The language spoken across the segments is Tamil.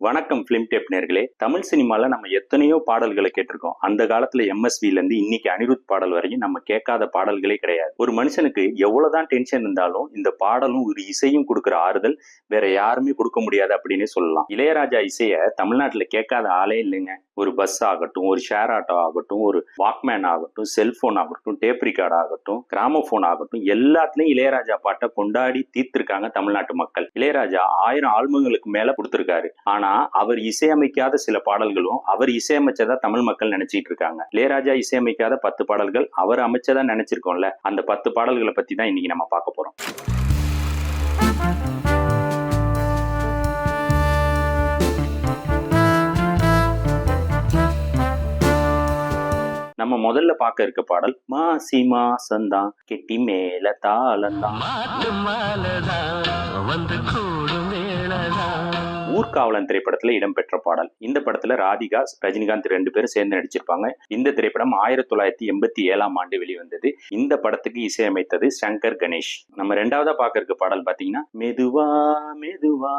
வணக்கம் பிலிம் டேப் நேர்களே. தமிழ் சினிமால நம்ம எத்தனையோ பாடல்களை கேட்டிருக்கோம். அந்த காலத்துல எம்எஸ்வில இருந்து இன்னைக்கு அனிருத் பாடல் வரையும் நம்ம கேட்காத பாடல்களே கிடையாது. ஒரு மனுஷனுக்கு எவ்வளவுதான் டென்ஷன் இருந்தாலும் இந்த பாடலும் ஒரு இசையும் கொடுக்கிற ஆறுதல் வேற யாருமே கொடுக்க முடியாது அப்படின்னு சொல்லலாம். இளையராஜா இசைய தமிழ்நாட்டுல கேட்காத ஆளே இல்லைங்க. ஒரு பஸ் ஆகட்டும், ஒரு ஷேர் ஆட்டோ ஆகட்டும், ஒரு வாக்மேன் ஆகட்டும், செல்போன் ஆகட்டும், டேப் ரிகார்ட் ஆகட்டும், கிராமபோன் ஆகட்டும், எல்லாத்துலயும் இளையராஜா பாட்டை கொண்டாடி தீர்த்திருக்காங்க தமிழ்நாட்டு மக்கள். இளையராஜா 1000 ஆல்பங்களுக்கு மேல கொடுத்திருக்காரு. ஆனா அவர் இசையமைக்காத சில பாடல்களும் அவர் இசையமைச்சதா தமிழ் மக்கள் நினைச்சிட்டு இருக்காங்க. இளையராஜா இசையமைக்காத 10 பாடல்கள் அவர் அமைச்சதா நினைச்சிருக்கோம்ல, அந்த 10 பாடல்களை பத்தி தான் இன்னைக்கு நம்ம பார்க்க போறோம். நம்ம முதல்ல பார்க்க இருக்க பாடல் மாசி மாசந்தான் கெட்டி மேல தாளந்தான். ஊர்காவலன் திரைப்படத்துல இடம்பெற்ற பாடல். இந்த படத்துல ராதிகா, ரஜினிகாந்த் 2 பேரும் சேர்ந்து நடிச்சிருப்பாங்க. இந்த திரைப்படம் 1987ஆம் ஆண்டு வெளிவந்தது. இந்த படத்துக்கு இசையமைத்தது சங்கர் கணேஷ். நம்ம ரெண்டாவதா பார்க்க இருக்க பாடல் பாத்தீங்கன்னா மெதுவா மெதுவா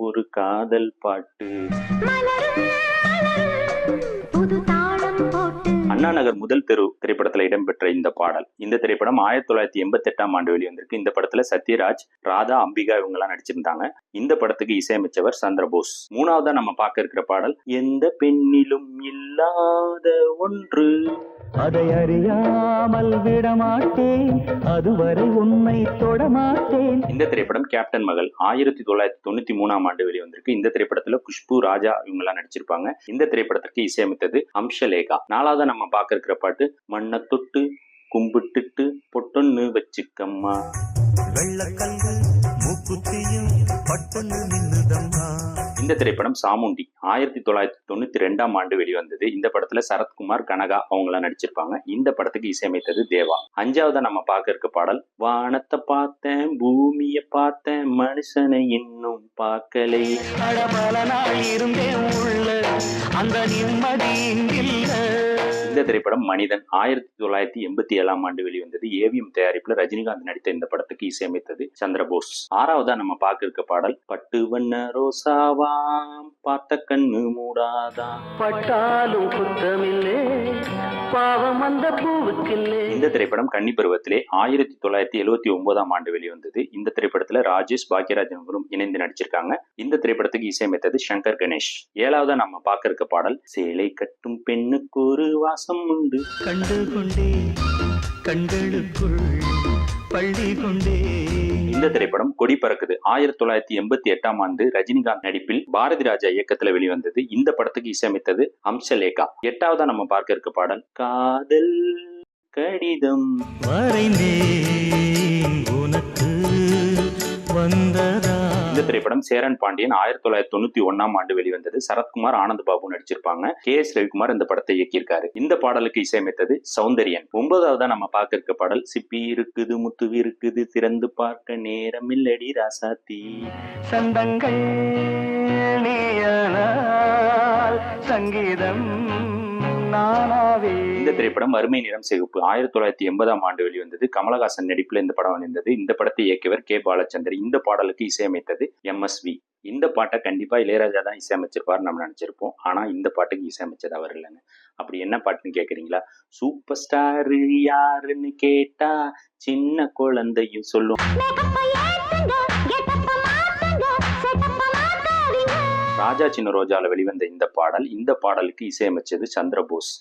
ஒரு காதல் பாட்டு. அண்ணா நகர் முதல் தெரு திரைப்படத்துல இடம்பெற்ற இந்த பாடல். இந்த திரைப்படம் 1988ஆம் ஆண்டு வெளிவந்திருக்கு. இந்த படத்துல சத்யராஜ், ராதா, அம்பிகா இவங்க எல்லாம் நடிச்சிருந்தாங்க. இந்த படத்துக்கு இசையமைச்சவர் சந்திரபோஸ். மூணாவதா நம்ம பார்க்க இருக்கிற பாடல் எந்த பெண்ணிலும் இல்லாத ஒன்று, அதை அறியாமல் விடமாட்டேன், அதுவரை உன்னை தொடமாட்டேன். இந்த திரைப்படம் கேப்டன் மகள் 1993ஆம் ஆண்டு வெளிவந்திருக்கு. இந்த திரைப்படத்துல குஷ்பு, ராஜா இவங்க எல்லாம் நடிச்சிருப்பாங்க. இந்த திரைப்படத்திற்கு இசையமைத்தது அம்சலேகா. நாலாவதா நம்ம பார்க்க இருக்கிற பாட்டு மண்ணை தொட்டு கும்பிட்டுட்டு பொட்டொன்னு வச்சுக்கம்மா. இந்த திரைப்படம் சாமுண்டி 1992ஆம் ஆண்டு வெளிவந்தது. இந்த படத்துல சரத்குமார், கனகா அவங்களாம் நடிச்சிருப்பாங்க. இந்த படத்துக்கு இசையமைத்தது தேவா. அஞ்சாவதா நம்ம பார்க்க இருக்க பாடல் வானத்தை பார்த்தேன், பூமிய பார்த்தேன், மனுஷனை இன்னும் பார்க்கலை. இந்த திரைப்படம் மனிதன் 1987ஆம் ஆண்டு வெளிவந்தது. ஏவிஎம் தயாரிப்புல ரஜினிகாந்த் நடித்த இந்த படத்துக்கு இசையமைத்தது சந்திரபோஸ். ஆறாவதா நம்ம பார்க்க இருக்க பாடல் பட்டு வண்ண ரோசாவாம் பார்த்த கண்ணு மூடாதான், பட்டாலும் குத்தமில்லே பாவம் அந்த பூவுக்கில்லே. இந்த திரைப்படம் கன்னி பருவத்திலே 1979ஆம் ஆண்டு வெளிவந்தது. இந்த திரைப்படத்துல ராஜேஷ், பாக்யராஜ் அவர்களும் இணைந்து நடிச்சிருக்காங்க. இந்த திரைப்படத்துக்கு இசையமைத்தது சங்கர் கணேஷ். ஏழாவதா நம்ம பார்க்க இருக்க பாடல் சேலை கட்டும் பெண்ணுக்கு ஒரு வாசம் உண்டு, கண்டு கொண்டே கண்களுக்குள் பள்ளி கொண்டே. இந்த திரைப்படம் கொடி பறக்குது 1988ஆம் ஆண்டு ரஜினிகாந்த் நடிப்பில் பாரதி ராஜா இயக்கத்துல வெளிவந்தது. இந்த படத்துக்கு இசையமைத்தது அம்சலேகா. எட்டாவதா நம்ம பார்க்க இருக்க பாடல் காதல் கடிதம் வரைந்தேன் உனக்கு வந்ததா. இந்த திரைப்படம் சேரன் பாண்டியன் 1991ஆம் ஆண்டு வெளிவந்தது. சரத்குமார், ஆனந்த் பாபு நடிச்சிருப்பாங்க. KS ரவிக்குமார் இந்த படத்தை இயக்கியிருக்காரு. இந்த பாடலுக்கு இசையமைத்தது சௌந்தர்யன். 9ஆவதா நம்ம பார்க்க இருக்க பாடல் சிப்பி இருக்குது முத்து இருக்குது திறந்து பார்க்க நேரம் இல்லடி ராசாத்தி, சந்தங்கள் சங்கீதம். இந்த திரைப்படம் வறுமை நிறம் சிகப்பு 1980ஆம் ஆண்டு வெளிவந்தது. கமலஹாசன் நடிப்புல இந்த படம் வந்தது. இந்த படத்தை இயக்கியவர் கே பாலச்சந்தர். இந்த பாடலுக்கு இசையமைத்தது MSV. இந்த பாட்டை கண்டிப்பா இளையராஜா தான் இசையமைச்சிருப்பாரு நம்ம நினைச்சிருப்போம். ஆனா இந்த பாட்டுக்கு இசையமைச்சது அவர் இல்லைங்க. அப்படி என்ன பாட்டுன்னு கேக்குறீங்களா? சூப்பர் ஸ்டார் யாருன்னு கேட்டா சின்ன குழந்தையும் சொல்லும். ராஜா சின்ன ரோஜால வெளிவந்த இந்த பாடல். இந்த பாடலுக்கு இசையமைச்சது சந்திரபோஸ்.